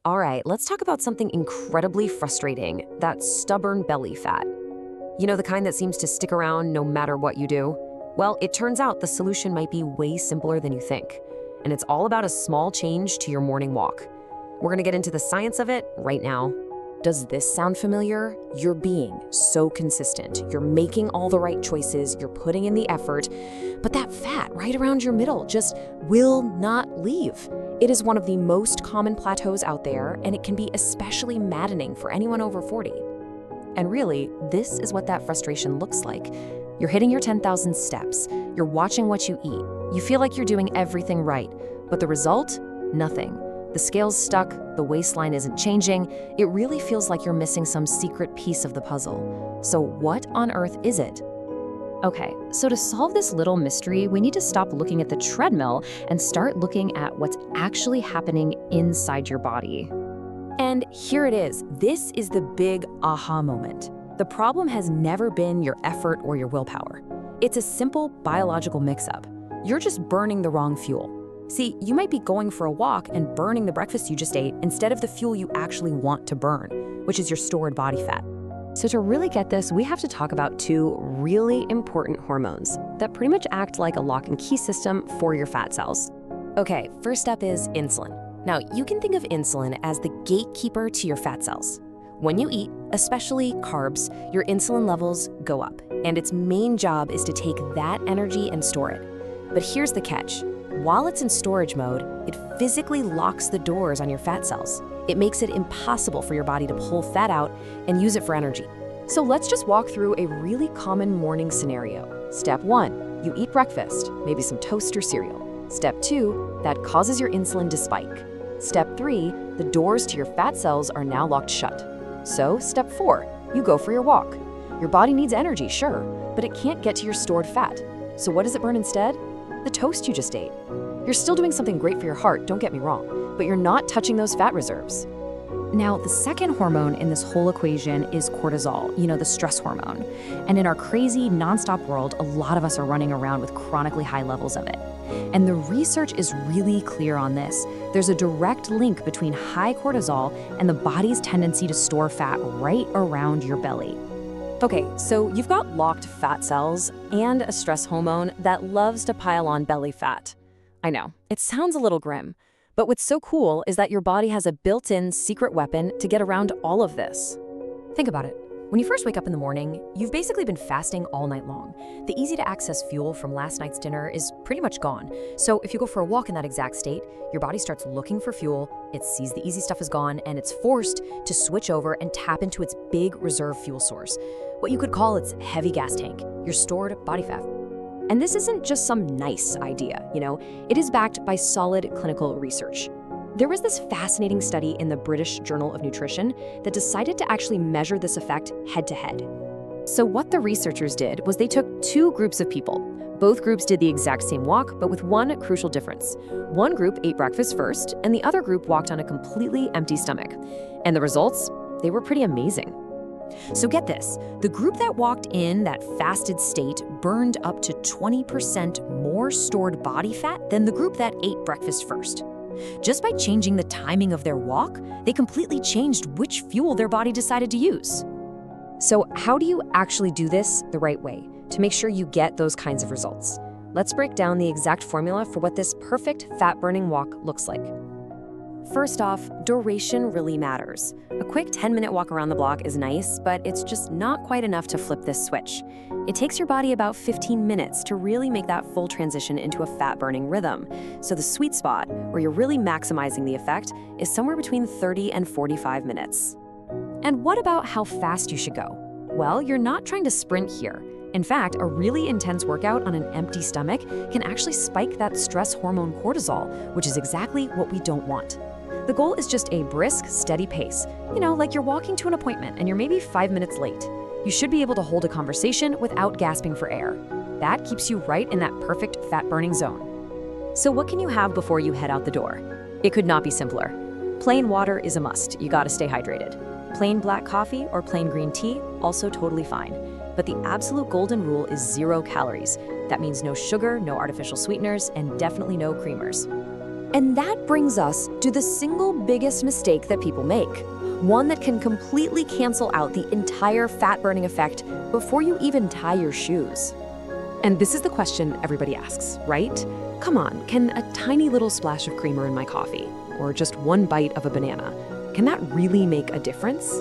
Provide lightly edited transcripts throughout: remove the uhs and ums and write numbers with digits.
All right, let's talk about something incredibly frustrating, that stubborn belly fat. You know, the kind that seems to stick around no matter what you do? Well, it turns out the solution might be way simpler than you think. And it's all about a small change to your morning walk. We're gonna get into the science of it right now. Does this sound familiar? You're being so consistent. You're making all the right choices, you're putting in the effort, but that fat right around your middle just will not leave. It is one of the most common plateaus out there, and it can be especially maddening for anyone over 40. And really, this is what that frustration looks like. You're hitting your 10,000 steps, you're watching what you eat, you feel like you're doing everything right, but the result? Nothing. The scale's stuck, the waistline isn't changing, it really feels like you're missing some secret piece of the puzzle. So what on earth is it? Okay, so to solve this little mystery, we need to stop looking at the treadmill and start looking at what's actually happening inside your body. And here it is. This is the big aha moment. The problem has never been your effort or your willpower. It's a simple biological mix-up. You're just burning the wrong fuel. See, you might be going for a walk and burning the breakfast you just ate instead of the fuel you actually want to burn, which is your stored body fat. So to really get this, we have to talk about two really important hormones that pretty much act like a lock and key system for your fat cells. Okay, first up is insulin. Now, you can think of insulin as the gatekeeper to your fat cells. When you eat, especially carbs, your insulin levels go up, and its main job is to take that energy and store it. But here's the catch. While it's in storage mode, it physically locks the doors on your fat cells. It makes it impossible for your body to pull fat out and use it for energy. So let's just walk through a really common morning scenario. Step 1, you eat breakfast, maybe some toast or cereal. Step 2, that causes your insulin to spike. Step 3, the doors to your fat cells are now locked shut. So step 4, you go for your walk. Your body needs energy, sure, but it can't get to your stored fat. So what does it burn instead? The toast you just ate. You're still doing something great for your heart, don't get me wrong, but you're not touching those fat reserves. Now, the second hormone in this whole equation is cortisol, the stress hormone. And in our crazy, nonstop world, a lot of us are running around with chronically high levels of it. And the research is really clear on this. There's a direct link between high cortisol and the body's tendency to store fat right around your belly. Okay, so you've got locked fat cells and a stress hormone that loves to pile on belly fat. I know, it sounds a little grim, but what's so cool is that your body has a built-in secret weapon to get around all of this. Think about it. When you first wake up in the morning, you've basically been fasting all night long. The easy-to-access fuel from last night's dinner is pretty much gone. So if you go for a walk in that exact state, your body starts looking for fuel, it sees the easy stuff is gone, and it's forced to switch over and tap into its big reserve fuel source. What you could call its heavy gas tank, your stored body fat. And this isn't just some nice idea, it is backed by solid clinical research. There was this fascinating study in the British Journal of Nutrition that decided to actually measure this effect head-to-head. So what the researchers did was they took two groups of people. Both groups did the exact same walk, but with one crucial difference. One group ate breakfast first, and the other group walked on a completely empty stomach. And the results? They were pretty amazing. So get this, the group that walked in that fasted state burned up to 20% more stored body fat than the group that ate breakfast first. Just by changing the timing of their walk, they completely changed which fuel their body decided to use. So how do you actually do this the right way to make sure you get those kinds of results? Let's break down the exact formula for what this perfect fat-burning walk looks like. First off, duration really matters. A quick 10-minute walk around the block is nice, but it's just not quite enough to flip this switch. It takes your body about 15 minutes to really make that full transition into a fat-burning rhythm. So the sweet spot, where you're really maximizing the effect, is somewhere between 30 and 45 minutes. And what about how fast you should go? Well, you're not trying to sprint here. In fact, a really intense workout on an empty stomach can actually spike that stress hormone cortisol, which is exactly what we don't want. The goal is just a brisk, steady pace. Like you're walking to an appointment and you're maybe 5 minutes late. You should be able to hold a conversation without gasping for air. That keeps you right in that perfect fat-burning zone. So what can you have before you head out the door? It could not be simpler. Plain water is a must. You gotta stay hydrated. Plain black coffee or plain green tea, also totally fine. But the absolute golden rule is 0 calories. That means no sugar, no artificial sweeteners, and definitely no creamers. And that brings us to the single biggest mistake that people make, one that can completely cancel out the entire fat-burning effect before you even tie your shoes. And this is the question everybody asks, right? Come on, can a tiny little splash of creamer in my coffee, or just one bite of a banana, can that really make a difference?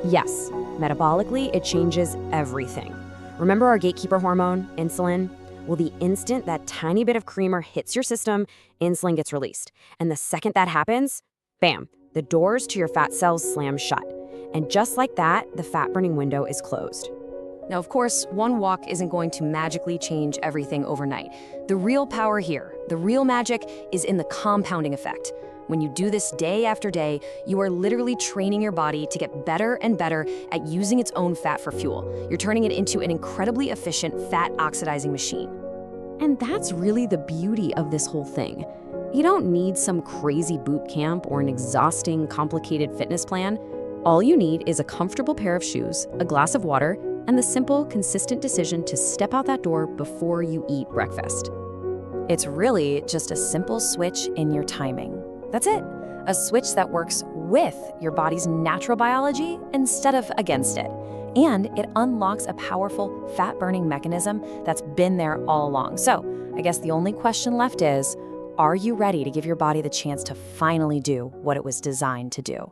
Yes, metabolically, it changes everything. Remember our gatekeeper hormone, insulin? Well, the instant that tiny bit of creamer hits your system, insulin gets released. And the second that happens, bam, the doors to your fat cells slam shut. And just like that, the fat-burning window is closed. Now, of course, one walk isn't going to magically change everything overnight. The real power here, the real magic, is in the compounding effect. When you do this day after day, you are literally training your body to get better and better at using its own fat for fuel. You're turning it into an incredibly efficient fat oxidizing machine. And that's really the beauty of this whole thing. You don't need some crazy boot camp or an exhausting, complicated fitness plan. All you need is a comfortable pair of shoes, a glass of water, and the simple, consistent decision to step out that door before you eat breakfast. It's really just a simple switch in your timing. That's it. A switch that works with your body's natural biology instead of against it. And it unlocks a powerful fat-burning mechanism that's been there all along. So I guess the only question left is, are you ready to give your body the chance to finally do what it was designed to do?